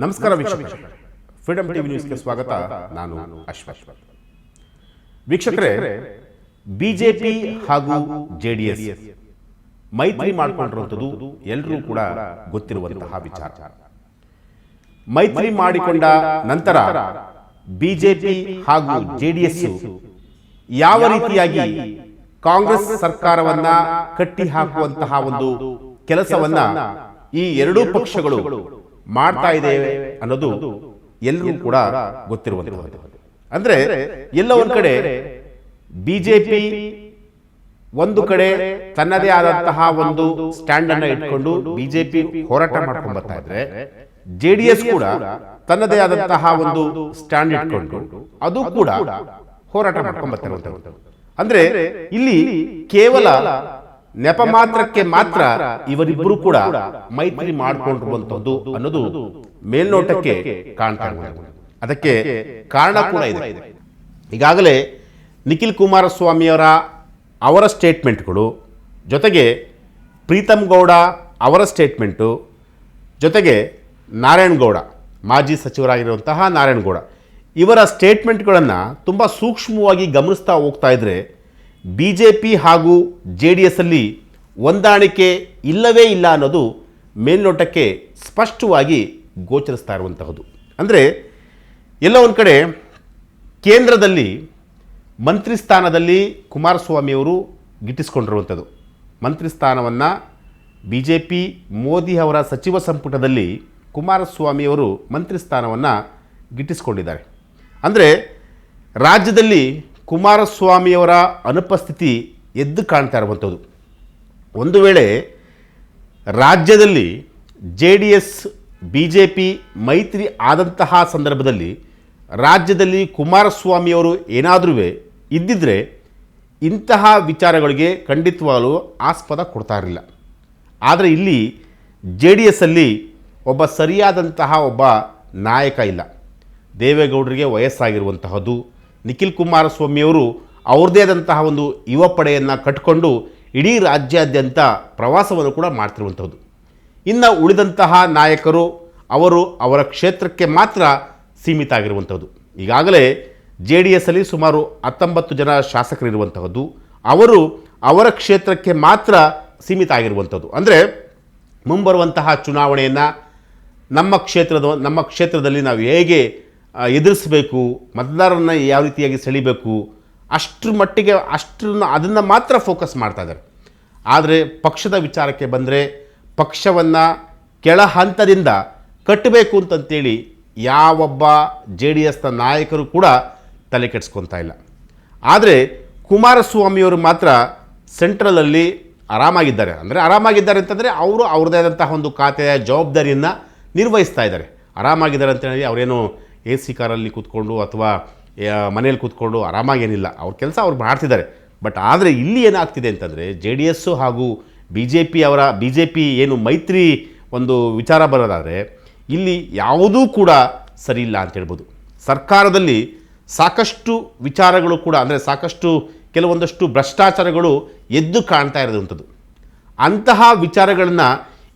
ನಮಸ್ಕಾರ ವೀಕ್ಷಕರೇ, freedom TV ನ್ಯೂಸ್ಗೆ ಸ್ವಾಗತ. ನಾನು ಅಶ್ವಥ್. ವೀಕ್ಷಕರೇ, ಬಿಜೆಪಿ ಹಾಗೂ ಜೆಡಿಎಸ್ ಮೈತ್ರಿ ಮಾಡಿಕೊಂಡಿರುವಂಥದ್ದು ಎಲ್ಲರೂ ಕೂಡ ಗೊತ್ತಿರುವಂತಹ ವಿಚಾರ. ಮೈತ್ರಿ ಮಾಡಿಕೊಂಡ ನಂತರ ಬಿಜೆಪಿ ಹಾಗೂ ಜೆಡಿಎಸ್ ಯಾವ ರೀತಿಯಾಗಿ ಕಾಂಗ್ರೆಸ್ ಸರ್ಕಾರವನ್ನ ಕಟ್ಟಿ ಹಾಕುವಂತಹ ಒಂದು ಕೆಲಸವನ್ನ ಈ ಎರಡೂ ಪಕ್ಷಗಳು ಮಾಡ್ತಾ ಇದ್ದೇವೆ ಅನ್ನೋದು ಎಲ್ಲರೂ ಕೂಡ ಗೊತ್ತಿರುವಂತಹದ್ದು. ಅಂದ್ರೆ ಎಲ್ಲ ಒಂದ್ ಕಡೆ ಬಿಜೆಪಿ ಒಂದು ಕಡೆ ತನ್ನದೇ ಆದಂತಹ ಒಂದು ಸ್ಟ್ಯಾಂಡ್ ಅನ್ನ ಇಟ್ಕೊಂಡು ಬಿಜೆಪಿ ಹೋರಾಟ ಮಾಡ್ಕೊಂಡು ಬರ್ತಾ ಇದ್ರೆ, ಜೆಡಿಎಸ್ ಕೂಡ ತನ್ನದೇ ಆದಂತಹ ಒಂದು ಸ್ಟ್ಯಾಂಡ್ ಇಟ್ಕೊಂಡು ಅದು ಕೂಡ ಹೋರಾಟ ಮಾಡ್ಕೊಂಡು ಬರ್ತಾ ಇರುವಂತದ್ದು. ಅಂದ್ರೆ ಇಲ್ಲಿ ಕೇವಲ ನೆಪ ಮಾತ್ರಕ್ಕೆ ಮಾತ್ರ ಇವರಿಬ್ಬರು ಕೂಡ ಮೈತ್ರಿ ಮಾಡಿಕೊಂಡಿರುವಂತದ್ದು ಅನ್ನೋದು ಮೇಲ್ನೋಟಕ್ಕೆ ಕಾಣ್ತಾ ಇರುವುದು. ಅದಕ್ಕೆ ಕಾರಣ ಕೂಡ ಇದೆ. ಈಗಾಗಲೇ ನಿಖಿಲ್ ಕುಮಾರಸ್ವಾಮಿಯವರ ಅವರ ಸ್ಟೇಟ್ಮೆಂಟ್ಗಳು, ಜೊತೆಗೆ ಪ್ರೀತಮ್ ಗೌಡ ಅವರ ಸ್ಟೇಟ್ಮೆಂಟು, ಜೊತೆಗೆ ನಾರಾಯಣಗೌಡ ಮಾಜಿ ಸಚಿವರಾಗಿರುವಂತಹ ನಾರಾಯಣಗೌಡ ಇವರ ಸ್ಟೇಟ್ಮೆಂಟ್ಗಳನ್ನು ತುಂಬ ಸೂಕ್ಷ್ಮವಾಗಿ ಗಮನಿಸ್ತಾ ಹೋಗ್ತಾ ಇದ್ರೆ ಬಿ ಜೆ ಪಿ ಹಾಗೂ ಜೆ ಡಿ ಎಸ್ ಅಲ್ಲಿ ಹೊಂದಾಣಿಕೆ ಇಲ್ಲವೇ ಇಲ್ಲ ಅನ್ನೋದು ಮೇಲ್ನೋಟಕ್ಕೆ ಸ್ಪಷ್ಟವಾಗಿ ಗೋಚರಿಸ್ತಾ ಇರುವಂತಹದ್ದು. ಅಂದರೆ ಎಲ್ಲ ಒಂದು ಕಡೆ ಕೇಂದ್ರದಲ್ಲಿ ಮಂತ್ರಿ ಸ್ಥಾನದಲ್ಲಿ ಕುಮಾರಸ್ವಾಮಿಯವರು ಗಿಟ್ಟಿಸ್ಕೊಂಡಿರುವಂಥದ್ದು. ಮಂತ್ರಿ ಸ್ಥಾನವನ್ನು ಬಿ ಜೆ ಪಿ ಮೋದಿ ಅವರ ಸಚಿವ ಸಂಪುಟದಲ್ಲಿ ಕುಮಾರಸ್ವಾಮಿಯವರು ಮಂತ್ರಿ ಸ್ಥಾನವನ್ನು ಗಿಟ್ಟಿಸ್ಕೊಂಡಿದ್ದಾರೆ. ಅಂದರೆ ರಾಜ್ಯದಲ್ಲಿ ಕುಮಾರಸ್ವಾಮಿಯವರ ಅನುಪಸ್ಥಿತಿ ಎದ್ದು ಕಾಣ್ತಾ ಇರುವಂಥದ್ದು. ಒಂದು ವೇಳೆ ರಾಜ್ಯದಲ್ಲಿ J D S B J P ಮೈತ್ರಿ ಆದಂತಹ ಸಂದರ್ಭದಲ್ಲಿ ರಾಜ್ಯದಲ್ಲಿ ಕುಮಾರಸ್ವಾಮಿಯವರು ಏನಾದರೂ ಇದ್ದಿದ್ದರೆ ಇಂತಹ ವಿಚಾರಗಳಿಗೆ ಖಂಡಿತವಾಗಲೂ ಆಸ್ಪದ ಕೊಡ್ತಾ ಇರಲಿಲ್ಲ. ಆದರೆ ಇಲ್ಲಿ ಜೆ ಡಿ ಎಸ್ ಅಲ್ಲಿ ಒಬ್ಬ ಸರಿಯಾದಂತಹ ಒಬ್ಬ ನಾಯಕ ಇಲ್ಲ. ದೇವೇಗೌಡರಿಗೆ ವಯಸ್ಸಾಗಿರುವಂತಹದ್ದು, ನಿಖಿಲ್ ಕುಮಾರಸ್ವಾಮಿಯವರು ಅವ್ರದ್ದೇ ಆದಂತಹ ಒಂದು ಯುವ ಪಡೆಯನ್ನು ಕಟ್ಟಿಕೊಂಡು ಇಡೀ ರಾಜ್ಯಾದ್ಯಂತ ಪ್ರವಾಸವನ್ನು ಕೂಡ ಮಾಡ್ತಿರುವಂಥದ್ದು. ಇನ್ನು ಉಳಿದಂತಹ ನಾಯಕರು ಅವರು ಅವರ ಕ್ಷೇತ್ರಕ್ಕೆ ಮಾತ್ರ ಸೀಮಿತ ಆಗಿರುವಂಥದ್ದು. ಈಗಾಗಲೇ ಜೆ ಡಿ ಎಸ್ ಅಲ್ಲಿ ಸುಮಾರು 19 ಜನ ಶಾಸಕರಿರುವಂತಹದ್ದು, ಅವರು ಅವರ ಕ್ಷೇತ್ರಕ್ಕೆ ಮಾತ್ರ ಸೀಮಿತ ಆಗಿರುವಂಥದ್ದು. ಅಂದರೆ ಮುಂಬರುವಂತಹ ಚುನಾವಣೆಯನ್ನು ನಮ್ಮ ಕ್ಷೇತ್ರದಲ್ಲಿ ನಾವು ಹೇಗೆ ಎದುರಿಸಬೇಕು, ಮತದಾರರನ್ನು ಯಾವ ರೀತಿಯಾಗಿ ಸೆಳಿಬೇಕು, ಅಷ್ಟರ ಮಟ್ಟಿಗೆ ಅದನ್ನು ಮಾತ್ರ ಫೋಕಸ್ ಮಾಡ್ತಾ ಇದ್ದಾರೆ. ಆದರೆ ಪಕ್ಷದ ವಿಚಾರಕ್ಕೆ ಬಂದರೆ ಪಕ್ಷವನ್ನು ಕೆಳ ಹಂತದಿಂದ ಕಟ್ಟಬೇಕು ಅಂತಂತೇಳಿ ಯಾವೊಬ್ಬ ಜೆ ಡಿ ಎಸ್ನ ನಾಯಕರು ಕೂಡ ತಲೆ ಕೆಡಿಸ್ಕೊತಾ ಇಲ್ಲ. ಆದರೆ ಕುಮಾರಸ್ವಾಮಿಯವರು ಮಾತ್ರ ಸೆಂಟ್ರಲಲ್ಲಿ ಆರಾಮಾಗಿದ್ದಾರೆ. ಅಂದರೆ ಆರಾಮಾಗಿದ್ದಾರೆ ಅಂತಂದರೆ ಅವರು ಅವ್ರದ್ದೇ ಆದಂತಹ ಒಂದು ಖಾತೆಯ ಜವಾಬ್ದಾರಿಯನ್ನು ನಿರ್ವಹಿಸ್ತಾ ಇದ್ದಾರೆ. ಆರಾಮಾಗಿದ್ದಾರೆ ಅಂತೇಳಿ ಅವರೇನು ಎ ಸಿ ಕಾರಲ್ಲಿ ಕೂತ್ಕೊಂಡು ಅಥವಾ ಮನೇಲಿ ಕೂತ್ಕೊಂಡು ಆರಾಮಾಗೇನಿಲ್ಲ, ಅವ್ರ ಕೆಲಸ ಅವ್ರು ಮಾಡ್ತಿದ್ದಾರೆ. ಬಟ್ ಆದರೆ ಇಲ್ಲಿ ಏನಾಗ್ತಿದೆ ಅಂತಂದರೆ ಜೆ ಡಿ ಎಸ್ಸು ಹಾಗೂ ಬಿ ಜೆ ಪಿ ಏನು ಮೈತ್ರಿ ಒಂದು ವಿಚಾರ ಬರೋದಾದರೆ ಇಲ್ಲಿ ಯಾವುದೂ ಕೂಡ ಸರಿ ಇಲ್ಲ ಅಂತ ಹೇಳ್ಬೋದು. ಸರ್ಕಾರದಲ್ಲಿ ಸಾಕಷ್ಟು ವಿಚಾರಗಳು ಕೂಡ, ಅಂದರೆ ಸಾಕಷ್ಟು ಕೆಲವೊಂದಷ್ಟು ಭ್ರಷ್ಟಾಚಾರಗಳು ಎದ್ದು ಕಾಣ್ತಾ ಇರೋದಂಥದ್ದು. ಅಂತಹ ವಿಚಾರಗಳನ್ನು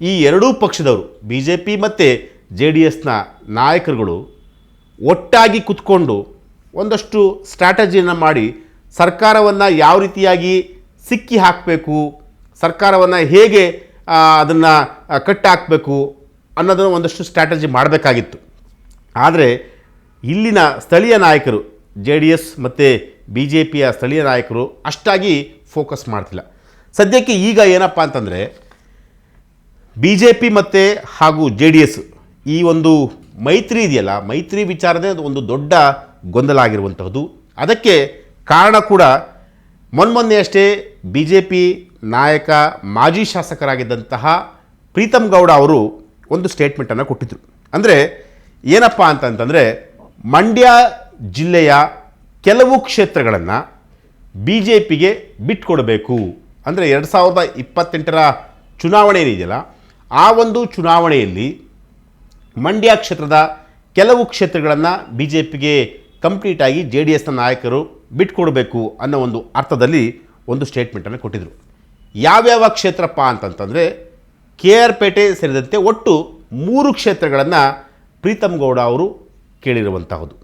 ಈ ಎರಡೂ ಪಕ್ಷದವರು ಬಿ ಜೆ ಪಿ ಮತ್ತು ಜೆ ಡಿ ಎಸ್ನ ನಾಯಕರುಗಳು ಒಟ್ಟಾಗಿ ಕುತ್ಕೊಂಡು ಒಂದಷ್ಟು ಸ್ಟ್ರಾಟಜಿಯನ್ನು ಮಾಡಿ ಸರ್ಕಾರವನ್ನು ಯಾವ ರೀತಿಯಾಗಿ ಸಿಕ್ಕಿ ಹಾಕಬೇಕು, ಸರ್ಕಾರವನ್ನು ಹೇಗೆ ಅದನ್ನು ಕಟ್ಟಿ ಹಾಕಬೇಕು ಅನ್ನೋದನ್ನು ಒಂದಷ್ಟು ಸ್ಟ್ರಾಟಜಿ ಮಾಡಬೇಕಾಗಿತ್ತು. ಆದರೆ ಇಲ್ಲಿನ ಸ್ಥಳೀಯ ನಾಯಕರು, ಜೆ ಡಿ ಎಸ್ ಮತ್ತು ಬಿ ಜೆ ಪಿಯ ಸ್ಥಳೀಯ ನಾಯಕರು ಅಷ್ಟಾಗಿ ಫೋಕಸ್ ಮಾಡ್ತಿಲ್ಲ. ಸದ್ಯಕ್ಕೆ ಈಗ ಏನಪ್ಪ ಅಂತಂದರೆ ಬಿ ಜೆ ಪಿ ಮತ್ತು ಹಾಗೂ ಜೆ ಡಿ ಎಸ್ ಈ ಒಂದು ಮೈತ್ರಿ ಇದೆಯಲ್ಲ, ಮೈತ್ರಿ ವಿಚಾರದೇ ಒಂದು ದೊಡ್ಡ ಗೊಂದಲ ಆಗಿರುವಂತಹದ್ದು. ಅದಕ್ಕೆ ಕಾರಣ ಕೂಡ ಮೊನ್ನೆಯಷ್ಟೇ ಬಿ ಜೆ ಪಿ ನಾಯಕ ಮಾಜಿ ಶಾಸಕರಾಗಿದ್ದಂತಹ ಪ್ರೀತಮ್ ಗೌಡ ಅವರು ಒಂದು ಸ್ಟೇಟ್ಮೆಂಟನ್ನು ಕೊಟ್ಟಿದ್ದರು. ಅಂದರೆ ಏನಪ್ಪ ಅಂತಂತಂದರೆ ಮಂಡ್ಯ ಜಿಲ್ಲೆಯ ಕೆಲವು ಕ್ಷೇತ್ರಗಳನ್ನು ಬಿ ಜೆ ಪಿಗೆ ಬಿಟ್ಕೊಡಬೇಕು. ಅಂದರೆ 2028ರ ಚುನಾವಣೆ ಏನಿದೆಯಲ್ಲ, ಆ ಒಂದು ಚುನಾವಣೆಯಲ್ಲಿ ಮಂಡ್ಯ ಕ್ಷೇತ್ರದ ಕೆಲವು ಕ್ಷೇತ್ರಗಳನ್ನು ಬಿ ಜೆ ಪಿಗೆ ಕಂಪ್ಲೀಟಾಗಿ ಜೆ ಡಿ ಎಸ್ನ ನಾಯಕರು ಬಿಟ್ಕೊಡಬೇಕು ಅನ್ನೋ ಒಂದು ಅರ್ಥದಲ್ಲಿ ಒಂದು ಸ್ಟೇಟ್ಮೆಂಟನ್ನು ಕೊಟ್ಟಿದ್ದರು. ಯಾವ್ಯಾವ ಕ್ಷೇತ್ರಪ್ಪ ಅಂತಂತಂದರೆ ಕೆ ಆರ್ ಪೇಟೆ ಸೇರಿದಂತೆ ಒಟ್ಟು 3 ಕ್ಷೇತ್ರಗಳನ್ನು ಪ್ರೀತಮ್ ಗೌಡ ಅವರು ಕೇಳಿರುವಂತಹದ್ದು.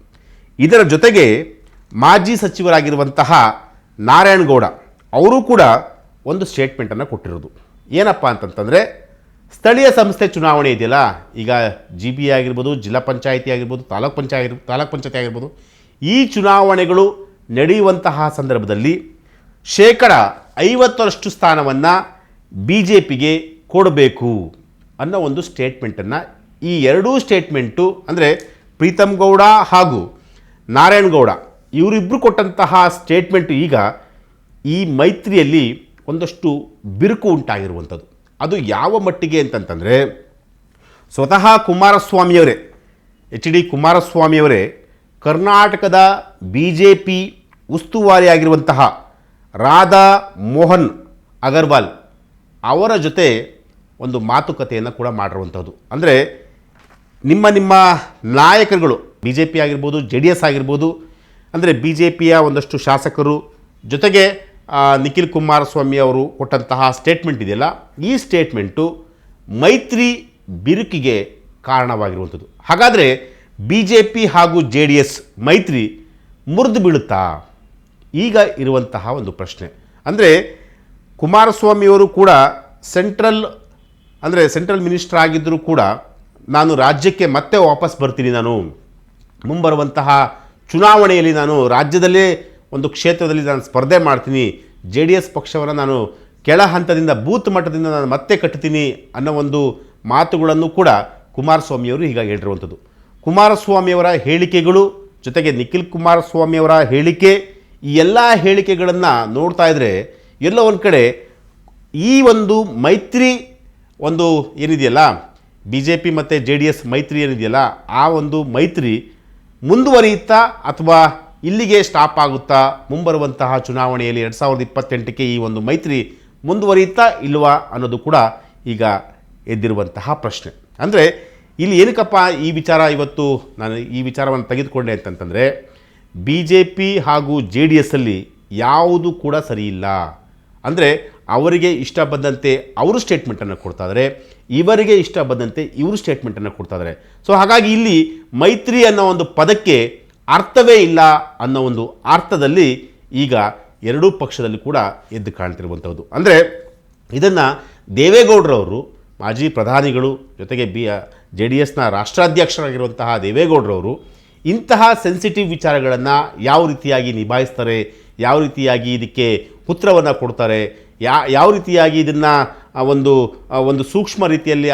ಇದರ ಜೊತೆಗೆ ಮಾಜಿ ಸಚಿವರಾಗಿರುವಂತಹ ನಾರಾಯಣಗೌಡ ಅವರು ಕೂಡ ಒಂದು ಸ್ಟೇಟ್ಮೆಂಟನ್ನು ಕೊಟ್ಟಿರೋದು. ಏನಪ್ಪ ಅಂತಂತಂದರೆ, ಸ್ಥಳೀಯ ಸಂಸ್ಥೆ ಚುನಾವಣೆ ಇದೆಯಲ್ಲ, ಈಗ ಜಿ ಬಿ ಆಗಿರ್ಬೋದು, ಜಿಲ್ಲಾ ಪಂಚಾಯಿತಿ ಆಗಿರ್ಬೋದು, ತಾಲೂಕ್ ಪಂಚಾಯತಿ ಆಗಿರ್ಬೋದು, ಈ ಚುನಾವಣೆಗಳು ನಡೆಯುವಂತಹ ಸಂದರ್ಭದಲ್ಲಿ 50% ಸ್ಥಾನವನ್ನು ಬಿ ಜೆ ಪಿಗೆ ಕೊಡಬೇಕು ಅನ್ನೋ ಒಂದು ಸ್ಟೇಟ್ಮೆಂಟನ್ನು, ಈ ಎರಡೂ ಸ್ಟೇಟ್ಮೆಂಟು ಅಂದರೆ ಪ್ರೀತಮ್ ಗೌಡ ಹಾಗೂ ನಾರಾಯಣಗೌಡ ಇವರಿಬ್ಬರು ಕೊಟ್ಟಂತಹ ಸ್ಟೇಟ್ಮೆಂಟು ಈಗ ಈ ಮೈತ್ರಿಯಲ್ಲಿ ಒಂದಷ್ಟು ಬಿರುಕು ಉಂಟಾಗಿರುವಂಥದ್ದು. ಅದು ಯಾವ ಮಟ್ಟಿಗೆ ಅಂತಂತಂದರೆ, ಸ್ವತಃ ಕುಮಾರಸ್ವಾಮಿಯವರೇ, HD ಕುಮಾರಸ್ವಾಮಿಯವರೇ ಕರ್ನಾಟಕದ ಬಿ ಜೆ ಪಿ ಉಸ್ತುವಾರಿಯಾಗಿರುವಂತಹ ರಾಧಾ ಮೋಹನ್ ಅಗರ್ವಾಲ್ ಅವರ ಜೊತೆ ಒಂದು ಮಾತುಕತೆಯನ್ನು ಕೂಡ ಮಾಡಿರುವಂಥದ್ದು. ಅಂದರೆ ನಿಮ್ಮ ನಾಯಕರುಗಳು ಬಿ ಜೆ ಪಿ ಆಗಿರ್ಬೋದು, JDS ಆಗಿರ್ಬೋದು, ಅಂದರೆ ಬಿ ಜೆ ಪಿಯ ಒಂದಷ್ಟು ಶಾಸಕರು ಜೊತೆಗೆ ನಿಖಿಲ್ ಕುಮಾರಸ್ವಾಮಿ ಅವರು ಕೊಟ್ಟಂತಹ ಸ್ಟೇಟ್ಮೆಂಟ್ ಇದೆಯಲ್ಲ, ಈ ಸ್ಟೇಟ್ಮೆಂಟು ಮೈತ್ರಿ ಬಿರುಕಿಗೆ ಕಾರಣವಾಗಿರುವಂಥದ್ದು. ಹಾಗಾದರೆ ಬಿ ಜೆ ಪಿ ಹಾಗೂ JDS ಮೈತ್ರಿ ಮುರಿದು ಬೀಳುತ್ತಾ ಈಗ ಇರುವಂತಹ ಒಂದು ಪ್ರಶ್ನೆ. ಅಂದರೆ ಕುಮಾರಸ್ವಾಮಿಯವರು ಕೂಡ ಸೆಂಟ್ರಲ್ ಮಿನಿಸ್ಟರ್ ಆಗಿದ್ದರೂ ಕೂಡ ನಾನು ರಾಜ್ಯಕ್ಕೆ ಮತ್ತೆ ವಾಪಸ್ ಬರ್ತೀನಿ, ನಾನು ಮುಂಬರುವಂತಹ ಚುನಾವಣೆಯಲ್ಲಿ ನಾನು ರಾಜ್ಯದಲ್ಲೇ ಒಂದು ಕ್ಷೇತ್ರದಲ್ಲಿ ನಾನು ಸ್ಪರ್ಧೆ ಮಾಡ್ತೀನಿ, JDS ಪಕ್ಷವನ್ನು ನಾನು ಕೆಳ ಹಂತದಿಂದ ಬೂತ್ ಮಟ್ಟದಿಂದ ನಾನು ಮತ್ತೆ ಕಟ್ತೀನಿ ಅನ್ನೋ ಒಂದು ಮಾತುಗಳನ್ನು ಕೂಡ ಕುಮಾರಸ್ವಾಮಿಯವರು ಈಗ ಹೇಳಿರುವಂಥದ್ದು. ಕುಮಾರಸ್ವಾಮಿಯವರ ಹೇಳಿಕೆಗಳು ಜೊತೆಗೆ ನಿಖಿಲ್ ಕುಮಾರಸ್ವಾಮಿಯವರ ಹೇಳಿಕೆ, ಈ ಎಲ್ಲ ಹೇಳಿಕೆಗಳನ್ನು ನೋಡ್ತಾ ಇದ್ದರೆ ಎಲ್ಲೋ ಒಂದು ಕಡೆ ಈ ಒಂದು ಮೈತ್ರಿ ಒಂದು ಏನಿದೆಯಲ್ಲ, ಬಿ ಜೆ ಪಿ ಮತ್ತು JDS ಮೈತ್ರಿ ಏನಿದೆಯಲ್ಲ, ಆ ಒಂದು ಮೈತ್ರಿ ಮುಂದುವರಿಯುತ್ತಾ ಅಥವಾ ಇಲ್ಲಿಗೆ ಸ್ಟಾಪ್ ಆಗುತ್ತಾ, ಮುಂಬರುವಂತಹ ಚುನಾವಣೆಯಲ್ಲಿ 2028ಕ್ಕೆ ಈ ಒಂದು ಮೈತ್ರಿ ಮುಂದುವರಿಯುತ್ತಾ ಇಲ್ವಾ ಅನ್ನೋದು ಕೂಡ ಈಗ ಎದ್ದಿರುವಂತಹ ಪ್ರಶ್ನೆ. ಅಂದರೆ ಇಲ್ಲಿ ಏನಕ್ಕಪ್ಪ ಈ ವಿಚಾರ ಇವತ್ತು ನಾನು ಈ ವಿಚಾರವನ್ನು ತೆಗೆದುಕೊಂಡೆ ಅಂತಂತಂದರೆ, ಬಿ ಜೆ ಪಿ ಹಾಗೂ JDS ಅಲ್ಲಿ ಯಾವುದು ಕೂಡ ಸರಿಯಿಲ್ಲ. ಅಂದರೆ ಅವರಿಗೆ ಇಷ್ಟ ಬಂದಂತೆ ಅವರು ಸ್ಟೇಟ್ಮೆಂಟನ್ನು ಕೊಡ್ತಾ ಇದ್ದಾರೆ, ಇವರಿಗೆ ಇಷ್ಟ ಬಂದಂತೆ ಇವರು ಸ್ಟೇಟ್ಮೆಂಟನ್ನು ಕೊಡ್ತಾ ಇದ್ದಾರೆ. ಸೊ ಹಾಗಾಗಿ ಇಲ್ಲಿ ಮೈತ್ರಿ ಅನ್ನೋ ಒಂದು ಪದಕ್ಕೆ ಅರ್ಥವೇ ಇಲ್ಲ ಅನ್ನೋ ಒಂದು ಅರ್ಥದಲ್ಲಿ ಈಗ ಎರಡೂ ಪಕ್ಷದಲ್ಲಿ ಕೂಡ ಎದ್ದು ಕಾಣ್ತಿರುವಂಥದ್ದು. ಅಂದರೆ ಇದನ್ನು ದೇವೇಗೌಡರವರು, ಮಾಜಿ ಪ್ರಧಾನಿಗಳು, ಜೊತೆಗೆ JDSನ ರಾಷ್ಟ್ರಾಧ್ಯಕ್ಷರಾಗಿರುವಂತಹ ದೇವೇಗೌಡರವರು ಇಂತಹ ಸೆನ್ಸಿಟಿವ್ ವಿಚಾರಗಳನ್ನು ಯಾವ ರೀತಿಯಾಗಿ ನಿಭಾಯಿಸ್ತಾರೆ, ಯಾವ ರೀತಿಯಾಗಿ ಇದಕ್ಕೆ ಉತ್ತರವನ್ನು ಕೊಡ್ತಾರೆ, ಯಾವ ರೀತಿಯಾಗಿ ಇದನ್ನು ಒಂದು ಸೂಕ್ಷ್ಮ ರೀತಿಯಲ್ಲಿ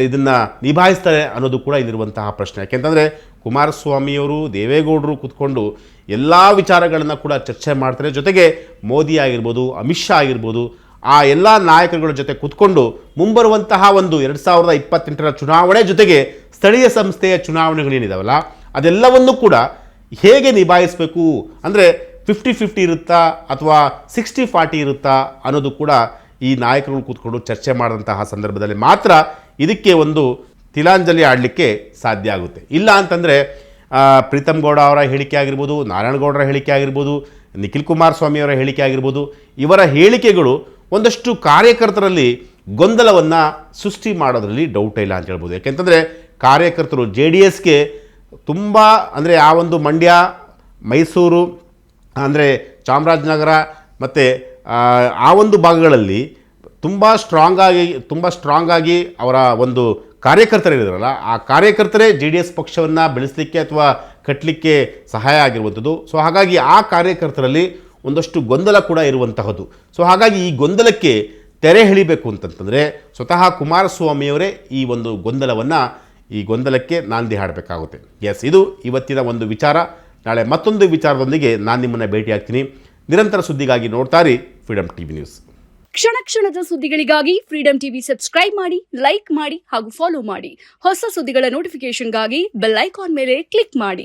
ಇದನ್ನು ನಿಭಾಯಿಸ್ತಾರೆ ಅನ್ನೋದು ಕೂಡ ಇಲ್ಲಿರುವಂತಹ ಪ್ರಶ್ನೆ. ಯಾಕೆಂತಂದರೆ ಕುಮಾರಸ್ವಾಮಿಯವರು, ದೇವೇಗೌಡರು ಕೂತ್ಕೊಂಡು ಎಲ್ಲ ವಿಚಾರಗಳನ್ನು ಕೂಡ ಚರ್ಚೆ ಮಾಡ್ತಾರೆ. ಜೊತೆಗೆ ಮೋದಿ ಆಗಿರ್ಬೋದು, ಅಮಿತ್ ಶಾ ಆಗಿರ್ಬೋದು, ಆ ಎಲ್ಲ ನಾಯಕರುಗಳ ಜೊತೆ ಕೂತ್ಕೊಂಡು ಮುಂಬರುವಂತಹ ಒಂದು 2028ರ ಚುನಾವಣೆ ಜೊತೆಗೆ ಸ್ಥಳೀಯ ಸಂಸ್ಥೆಯ ಚುನಾವಣೆಗಳೇನಿದಾವಲ್ಲ ಅದೆಲ್ಲವನ್ನೂ ಕೂಡ ಹೇಗೆ ನಿಭಾಯಿಸಬೇಕು, ಅಂದರೆ 50-50 ಇರುತ್ತಾ ಅಥವಾ 60-40 ಇರುತ್ತಾ ಅನ್ನೋದು ಕೂಡ ಈ ನಾಯಕರುಗಳು ಕೂತ್ಕೊಂಡು ಚರ್ಚೆ ಮಾಡಿದಂತಹ ಸಂದರ್ಭದಲ್ಲಿ ಮಾತ್ರ ಇದಕ್ಕೆ ಒಂದು ತಿಲಾಂಜಲಿ ಆಡಲಿಕ್ಕೆ ಸಾಧ್ಯ ಆಗುತ್ತೆ. ಇಲ್ಲ ಅಂತಂದರೆ ಪ್ರೀತಮ್ ಗೌಡ ಅವರ ಹೇಳಿಕೆ ಆಗಿರ್ಬೋದು, ನಾರಾಯಣಗೌಡರ ಹೇಳಿಕೆ ಆಗಿರ್ಬೋದು, ನಿಖಿಲ್ ಕುಮಾರಸ್ವಾಮಿಯವರ ಹೇಳಿಕೆ ಆಗಿರ್ಬೋದು, ಇವರ ಹೇಳಿಕೆಗಳು ಒಂದಷ್ಟು ಕಾರ್ಯಕರ್ತರಲ್ಲಿ ಗೊಂದಲವನ್ನು ಸೃಷ್ಟಿ ಮಾಡೋದ್ರಲ್ಲಿ ಡೌಟ್ ಇಲ್ಲ ಅಂತ ಹೇಳ್ಬೋದು. ಯಾಕೆಂತಂದರೆ ಕಾರ್ಯಕರ್ತರು JDSಗೆ ತುಂಬ, ಅಂದರೆ ಆ ಒಂದು ಮಂಡ್ಯ, ಮೈಸೂರು, ಅಂದರೆ ಚಾಮರಾಜನಗರ ಮತ್ತು ಆ ಒಂದು ಭಾಗಗಳಲ್ಲಿ ತುಂಬ ಸ್ಟ್ರಾಂಗ್ ಆಗಿ ಅವರ ಒಂದು ಕಾರ್ಯಕರ್ತರಿದ್ದಾರಲ್ಲ, ಆ ಕಾರ್ಯಕರ್ತರೇ JDS ಪಕ್ಷವನ್ನು ಬೆಳೆಸಲಿಕ್ಕೆ ಅಥವಾ ಕಟ್ಟಲಿಕ್ಕೆ ಸಹಾಯ ಆಗಿರುವಂಥದ್ದು. ಸೊ ಹಾಗಾಗಿ ಆ ಕಾರ್ಯಕರ್ತರಲ್ಲಿ ಒಂದಷ್ಟು ಗೊಂದಲ ಕೂಡ ಇರುವಂತಹದ್ದು. ಸೊ ಹಾಗಾಗಿ ಈ ಗೊಂದಲಕ್ಕೆ ತೆರೆ ಎಳಿಬೇಕು ಅಂತಂತಂದರೆ ಸ್ವತಃ ಕುಮಾರಸ್ವಾಮಿಯವರೇ ಈ ಒಂದು ಗೊಂದಲಕ್ಕೆ ನಾಂದಿ ಹಾಡಬೇಕಾಗುತ್ತೆ. ಎಸ್, ಇದು ಇವತ್ತಿನ ಒಂದು ವಿಚಾರ. ನಾಳೆ ಮತ್ತೊಂದು ವಿಚಾರದೊಂದಿಗೆ ನಾನು ನಿಮ್ಮನ್ನು ಭೇಟಿಯಾಗ್ತೀನಿ. ನಿರಂತರ ಸುದ್ದಿಗಾಗಿ ನೋಡ್ತಾರಿ ಫ್ರೀಡಮ್ ಟಿವಿ ನ್ಯೂಸ್. ಕ್ಷಣ ಕ್ಷಣದ ಸುದ್ದಿಗಳಿಗಾಗಿ ಫ್ರೀಡಮ್ ಟಿವಿ ಸಬ್ಸ್ಕ್ರೈಬ್ ಮಾಡಿ, ಲೈಕ್ ಮಾಡಿ ಹಾಗೂ ಫಾಲೋ ಮಾಡಿ. ಹೊಸ ಸುದ್ದಿಗಳ ನೋಟಿಫಿಕೇಶನ್ಗಾಗಿ ಬೆಲ್ ಐಕಾನ್ ಮೇಲೆ ಕ್ಲಿಕ್ ಮಾಡಿ.